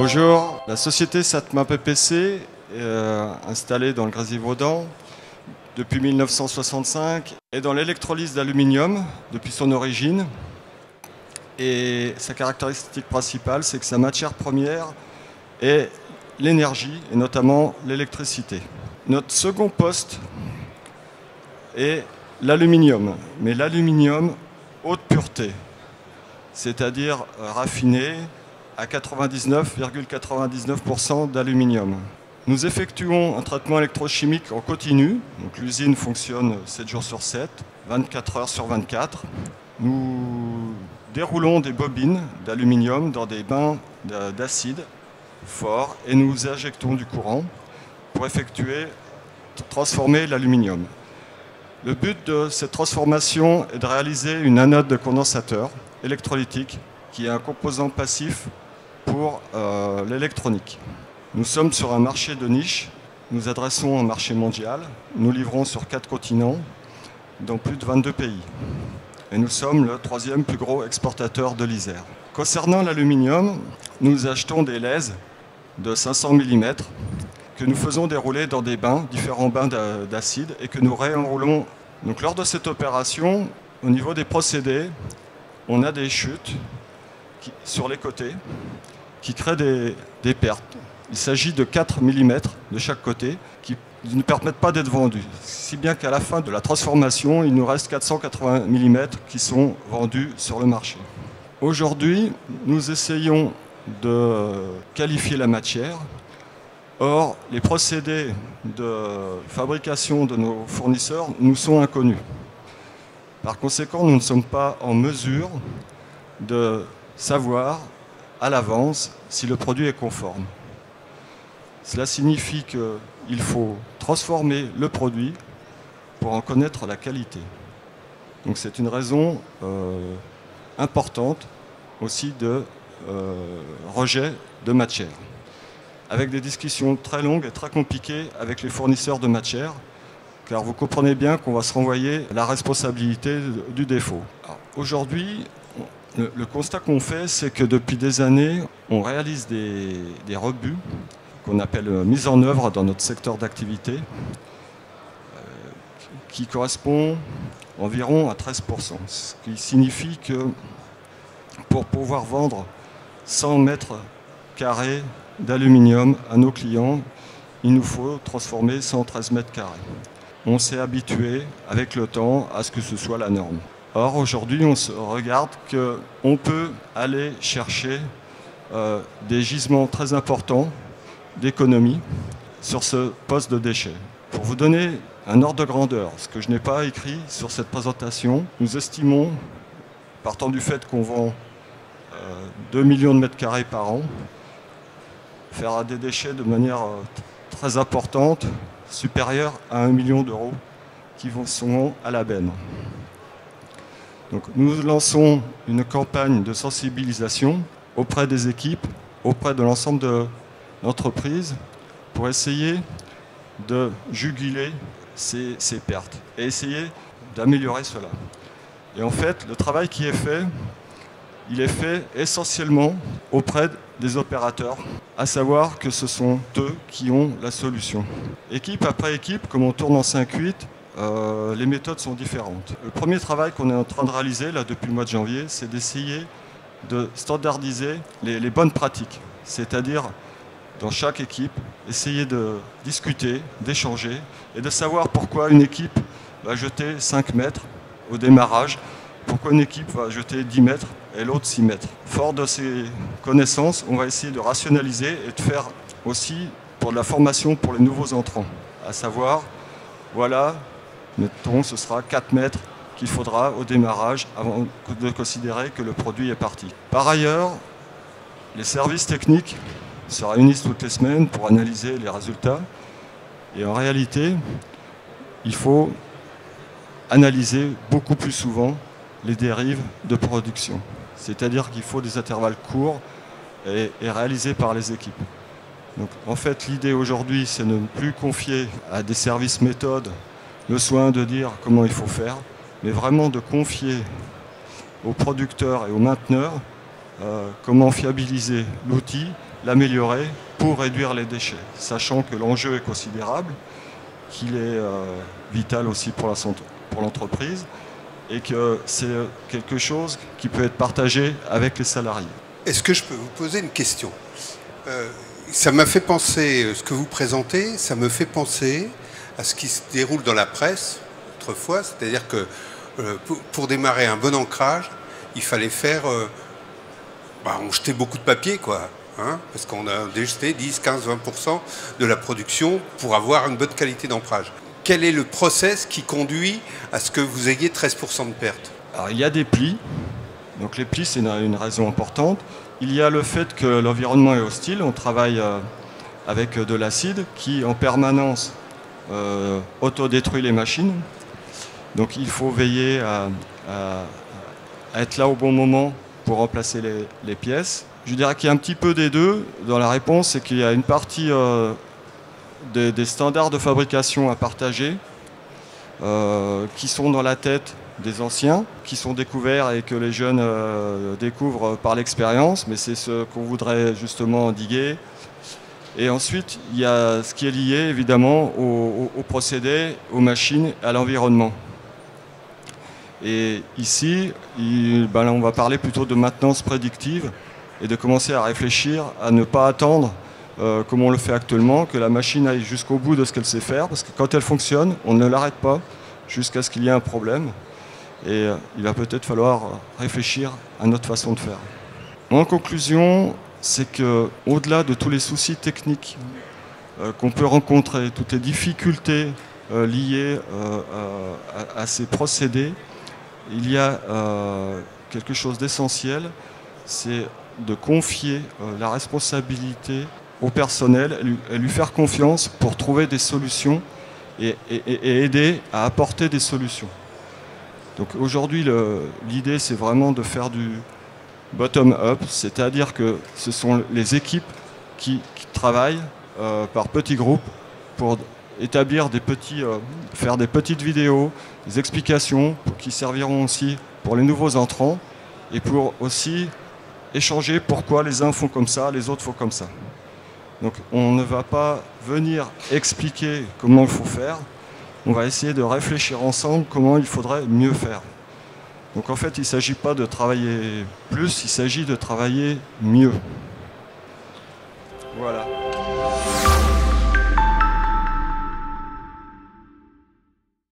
Bonjour, la société Satma PPC est installée dans le Grésivaudan depuis 1965 et dans l'électrolyse d'aluminium depuis son origine. Et sa caractéristique principale, c'est que sa matière première est l'énergie et notamment l'électricité. Notre second poste est l'aluminium, mais l'aluminium haute pureté, c'est-à-dire raffiné à 99,99% d'aluminium. Nous effectuons un traitement électrochimique en continu, donc l'usine fonctionne 7 jours sur 7, 24 heures sur 24. Nous déroulons des bobines d'aluminium dans des bains d'acide fort et nous injectons du courant pour transformer l'aluminium. Le but de cette transformation est de réaliser une anode de condensateur électrolytique qui est un composant passif pour l'électronique. Nous sommes sur un marché de niche, nous adressons un marché mondial, nous livrons sur 4 continents, dans plus de 22 pays. Et nous sommes le 3e plus gros exportateur de l'Isère. Concernant l'aluminium, nous achetons des lèzes de 500 mm que nous faisons dérouler dans des bains, différents bains d'acide, et que nous réenroulons. Donc lors de cette opération, au niveau des procédés, on a des chutes sur les côtés qui créent des pertes. Il s'agit de 4 mm de chaque côté qui ne permettent pas d'être vendus. Si bien qu'à la fin de la transformation, il nous reste 480 mm qui sont vendus sur le marché. Aujourd'hui, nous essayons de qualifier la matière. Or, les procédés de fabrication de nos fournisseurs nous sont inconnus. Par conséquent, nous ne sommes pas en mesure de savoir à l'avance si le produit est conforme. Cela signifie qu'il faut transformer le produit pour en connaître la qualité. Donc c'est une raison importante aussi de rejet de matière, avec des discussions très longues et très compliquées avec les fournisseurs de matière, car vous comprenez bien qu'on va se renvoyer la responsabilité du défaut. Aujourd'hui, le constat qu'on fait, c'est que depuis des années, on réalise des rebuts qu'on appelle mise en œuvre dans notre secteur d'activité, qui correspond environ à 13%. Ce qui signifie que pour pouvoir vendre 100 mètres carrés d'aluminium à nos clients, il nous faut transformer 113 mètres carrés. On s'est habitué avec le temps à ce que ce soit la norme. Or, aujourd'hui, on se regarde qu'on peut aller chercher des gisements très importants d'économie sur ce poste de déchets. Pour vous donner un ordre de grandeur, ce que je n'ai pas écrit sur cette présentation, nous estimons, partant du fait qu'on vend 2 millions de mètres carrés par an, faire des déchets de manière très importante, supérieure à 1 million d'euros qui sont à la benne. Donc, nous lançons une campagne de sensibilisation auprès des équipes, auprès de l'ensemble de l'entreprise, pour essayer de juguler ces pertes et essayer d'améliorer cela. Et en fait, le travail qui est fait, il est fait essentiellement auprès des opérateurs, à savoir que ce sont eux qui ont la solution. Équipe après équipe, comme on tourne en 5-8, les méthodes sont différentes. Le premier travail qu'on est en train de réaliser là, depuis le mois de janvier, c'est d'essayer de standardiser les bonnes pratiques. C'est-à-dire, dans chaque équipe, essayer de discuter, d'échanger et de savoir pourquoi une équipe va jeter 5 mètres au démarrage, pourquoi une équipe va jeter 10 mètres et l'autre 6 mètres. Fort de ces connaissances, on va essayer de rationaliser et de faire aussi pour de la formation pour les nouveaux entrants. À savoir, voilà, mettons, ce sera 4 mètres qu'il faudra au démarrage avant de considérer que le produit est parti. Par ailleurs, les services techniques se réunissent toutes les semaines pour analyser les résultats. Et en réalité, il faut analyser beaucoup plus souvent les dérives de production. C'est-à-dire qu'il faut des intervalles courts et réalisés par les équipes. Donc, en fait, l'idée aujourd'hui, c'est de ne plus confier à des services méthodes le soin de dire comment il faut faire, mais vraiment de confier aux producteurs et aux mainteneurs comment fiabiliser l'outil, l'améliorer pour réduire les déchets, sachant que l'enjeu est considérable, qu'il est vital aussi pour l'entreprise et que c'est quelque chose qui peut être partagé avec les salariés. Est-ce que je peux vous poser une question? Ça m'a fait penser, ce que vous présentez, ça me fait penser à ce qui se déroule dans la presse autrefois, c'est-à-dire que pour démarrer un bon ancrage, il fallait faire... on jetait beaucoup de papier, quoi. Hein, parce qu'on a déjeté 10, 15, 20% de la production pour avoir une bonne qualité d'ancrage. Quel est le process qui conduit à ce que vous ayez 13% de perte? Alors, il y a des plis. Donc les plis, c'est une raison importante. Il y a le fait que l'environnement est hostile. On travaille avec de l'acide qui, en permanence, autodétruit les machines. Donc il faut veiller à être là au bon moment pour remplacer les pièces. Je dirais qu'il y a un petit peu des deux. Dans la réponse, c'est qu'il y a une partie des standards de fabrication à partager qui sont dans la tête des anciens, qui sont découverts et que les jeunes découvrent par l'expérience, mais c'est ce qu'on voudrait justement endiguer. Et ensuite, il y a ce qui est lié évidemment aux procédés, aux machines, à l'environnement. Et ici, là, on va parler plutôt de maintenance prédictive et de commencer à réfléchir à ne pas attendre, comme on le fait actuellement, que la machine aille jusqu'au bout de ce qu'elle sait faire, parce que quand elle fonctionne, on ne l'arrête pas jusqu'à ce qu'il y ait un problème. Et il va peut-être falloir réfléchir à notre façon de faire. En conclusion, c'est qu'au-delà de tous les soucis techniques qu'on peut rencontrer, toutes les difficultés liées à ces procédés, il y a quelque chose d'essentiel, c'est de confier la responsabilité au personnel et lui faire confiance pour trouver des solutions et aider à apporter des solutions. Donc aujourd'hui, l'idée, c'est vraiment de faire du bottom-up, c'est-à-dire que ce sont les équipes qui travaillent par petits groupes pour établir faire des petites vidéos, des explications qui serviront aussi pour les nouveaux entrants et pour aussi échanger pourquoi les uns font comme ça, les autres font comme ça. Donc on ne va pas venir expliquer comment il faut faire, on va essayer de réfléchir ensemble comment il faudrait mieux faire. Donc en fait, il ne s'agit pas de travailler plus, il s'agit de travailler mieux. Voilà.